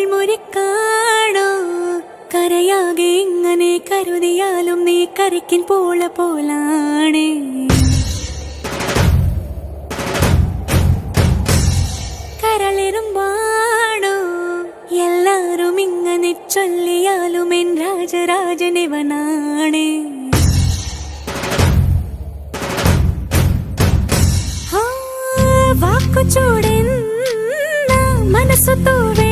മുറിക്കാണോ കരയാകെ ഇങ്ങനെ കരുതിയാലും നീ കരയ്ക്കിൻ പോലാണ് കരളിരുമ്പാണോ എല്ലാരും ഇങ്ങനെ ചൊല്ലിയാലും എൻ രാജരാജനിവനാണ് വാക്കു ചൂടെന്ന മനസ്സു തൂവെ